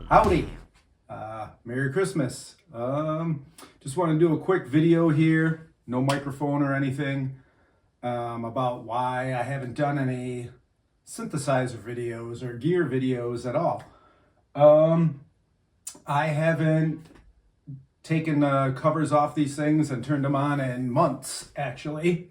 Howdy, Merry Christmas. Just want to do a quick video here, no microphone or anything, about why I haven't done any synthesizer videos or gear videos at all. I haven't taken the covers off these things and turned them on in months, actually.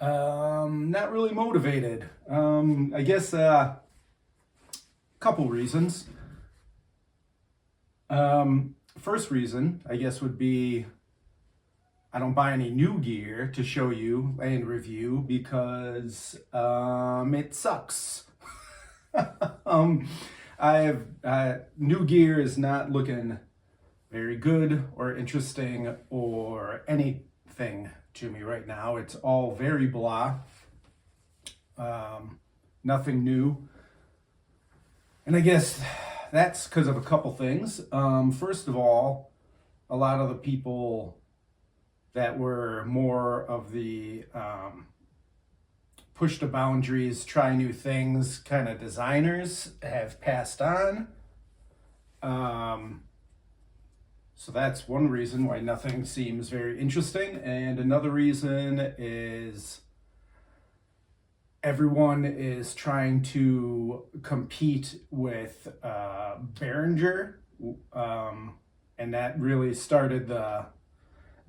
Not really motivated. I guess a couple reasons. First reason, I guess, would be I don't buy any new gear to show you and review because it sucks. New gear is not looking very good or interesting or anything to me right now. It's all very blah. Nothing new. And I guess that's because of a couple things. First of all, a lot of the people that were more of the push the boundaries, try new things kind of designers have passed on. So that's one reason why nothing seems very interesting. And another reason is everyone is trying to compete with Behringer, and that really started the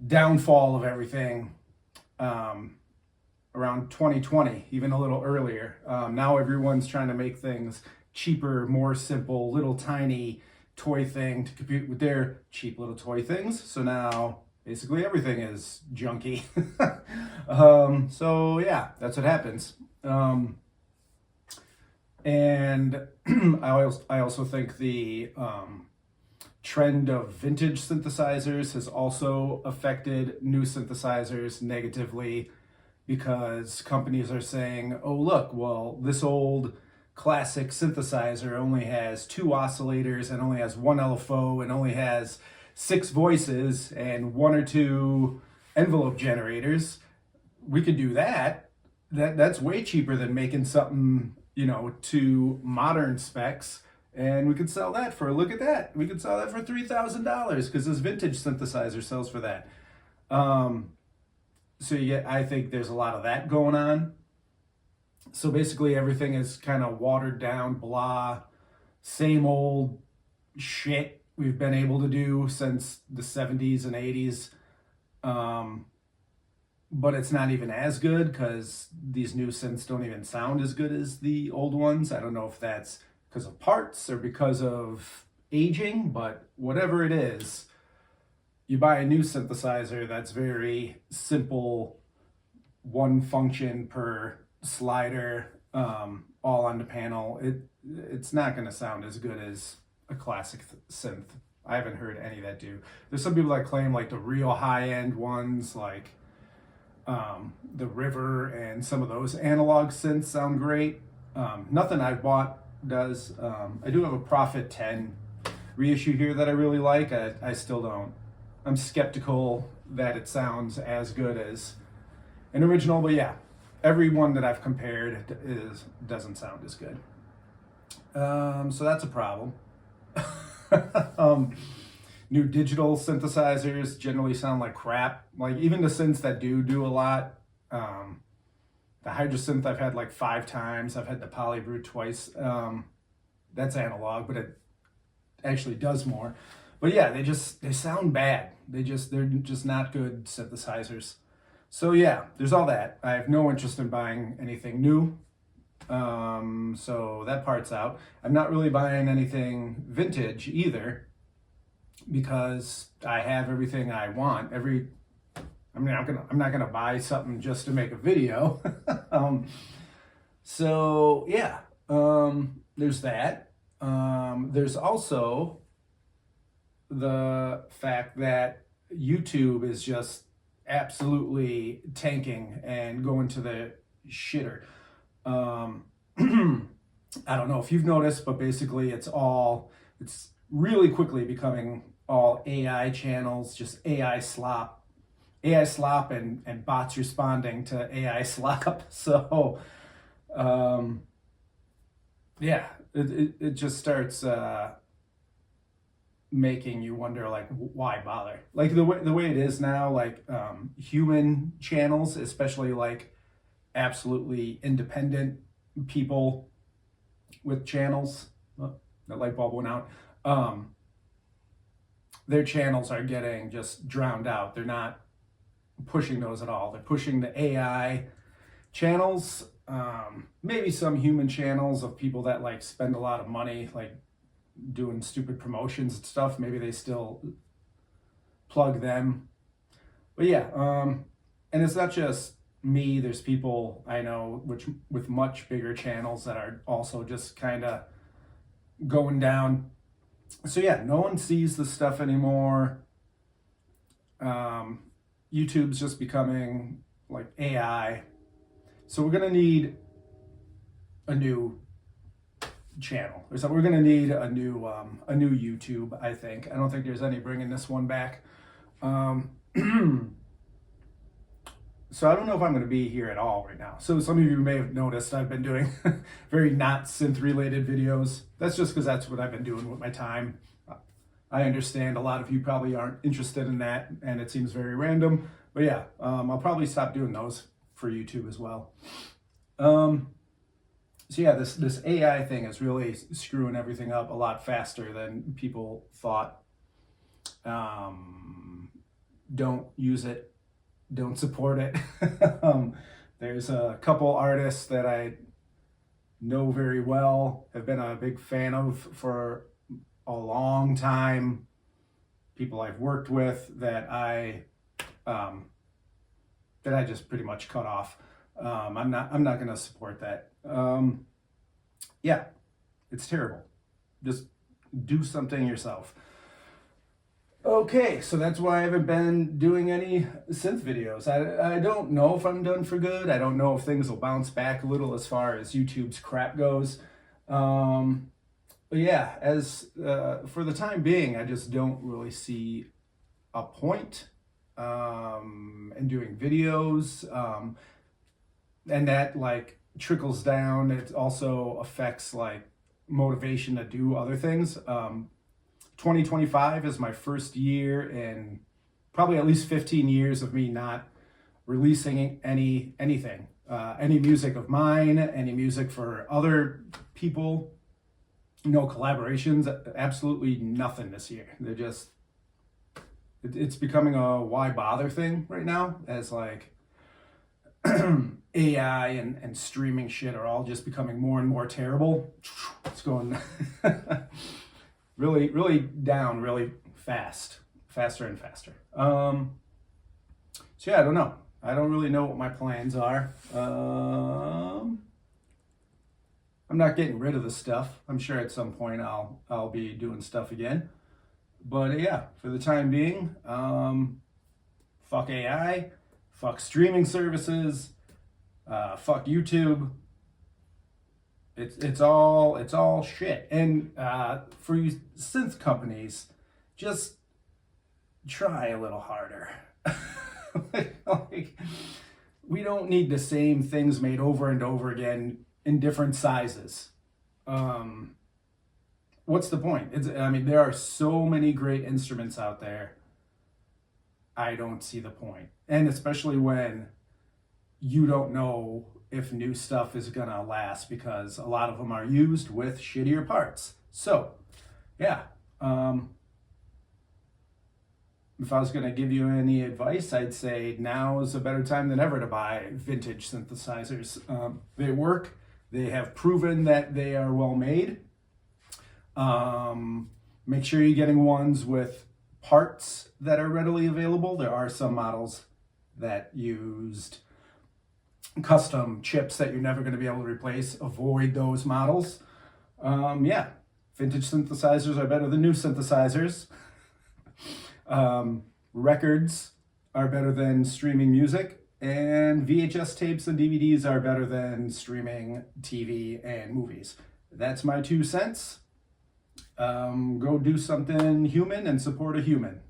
downfall of everything around 2020, even a little earlier. Now everyone's trying to make things cheaper, more simple, little tiny toy thing to compete with their cheap little toy things. So now basically everything is junky. So yeah, that's what happens. And I also think the trend of vintage synthesizers has also affected new synthesizers negatively, because companies are saying, oh look, well, this old classic synthesizer only has 2 oscillators and only has 1 LFO and only has 6 voices and 1 or 2 envelope generators. We could do that. That's way cheaper than making something, to modern specs, and we could sell that for, look at that, we could sell that for $3,000 because this vintage synthesizer sells for that. So I think there's a lot of that going on. So basically everything is kind of watered down, blah, same old shit we've been able to do since the 70s and 80s. But it's not even as good because these new synths don't even sound as good as the old ones. I don't know if that's because of parts or because of aging, but whatever it is, you buy a new synthesizer that's very simple, one function per slider, all on the panel. It's not going to sound as good as a classic synth. I haven't heard any of that do. There's some people that claim like the real high-end ones, like the River and some of those analog synths sound great. Nothing I've bought does. I do have a Prophet 10 reissue here that I really like. I still don't. I'm skeptical that it sounds as good as an original, but yeah, every one that I've compared doesn't sound as good. So that's a problem. New digital synthesizers generally sound like crap. Like even the synths that do a lot. The Hydrosynth I've had like 5 times. I've had the Polybrew twice. That's analog, but it actually does more. But yeah, they sound bad. They're just not good synthesizers. So yeah, there's all that. I have no interest in buying anything new. So that part's out. I'm not really buying anything vintage either, because I have everything I want. I'm not gonna buy something just to make a video. So yeah, there's that. There's also the fact that YouTube is just absolutely tanking and going to the shitter. I don't know if you've noticed, but basically it's really quickly becoming all AI channels, just AI slop and bots responding to AI slop. So yeah, it just starts making you wonder, like, why bother? Like the way it is now, like human channels, especially like absolutely independent people with channels. Oh, that light bulb went out. Their channels are getting just drowned out. They're not pushing those at all. They're pushing the AI channels, maybe some human channels of people that like spend a lot of money, like doing stupid promotions and stuff. Maybe they still plug them. But yeah, and it's not just me. There's people I know with much bigger channels that are also just kind of going down. So yeah, no one sees the stuff anymore. YouTube's just becoming like AI. So we're gonna need a new channel, or so we're gonna need a new YouTube. I think. I don't think there's any bringing this one back. So I don't know if I'm going to be here at all right now. So some of you may have noticed I've been doing very not synth related videos. That's just because that's what I've been doing with my time. I understand a lot of you probably aren't interested in that, and it seems very random. But yeah, I'll probably stop doing those for YouTube as well. So yeah, this AI thing is really screwing everything up a lot faster than people thought. Don't use it. Don't support it. There's a couple artists that I know very well, have been a big fan of for a long time. People I've worked with that I just pretty much cut off. I'm not going to support that. Yeah, it's terrible. Just do something yourself. Okay, so that's why I haven't been doing any synth videos. I don't know if I'm done for good. I don't know if things will bounce back a little as far as YouTube's crap goes. But yeah, as for the time being, I just don't really see a point in doing videos. And that like trickles down. It also affects like motivation to do other things. 2025 is my first year in probably at least 15 years of me not releasing anything, any music of mine, any music for other people, no collaborations, absolutely nothing this year. They're just, it's becoming a why bother thing right now, as like AI and streaming shit are all just becoming more and more terrible. It's going really down really faster and faster. So yeah, I don't know. I don't really know what my plans are. I'm not getting rid of the stuff. I'm sure at some point I'll be doing stuff again. But yeah, for the time being, fuck AI, fuck streaming services, fuck YouTube. It's all shit. And for you synth companies, just try a little harder. like, we don't need the same things made over and over again in different sizes. What's the point? I mean, there are so many great instruments out there. I don't see the point. And especially when you don't know if new stuff is gonna last, because a lot of them are used with shittier parts. So, yeah. If I was gonna give you any advice, I'd say now is a better time than ever to buy vintage synthesizers. They work. They have proven that they are well made. Make sure you're getting ones with parts that are readily available. There are some models that used custom chips that you're never going to be able to replace. Avoid those models. Yeah, vintage synthesizers are better than new synthesizers. Records are better than streaming music, and VHS tapes and DVDs are better than streaming TV and movies. That's my 2 cents. Go do something human and support a human.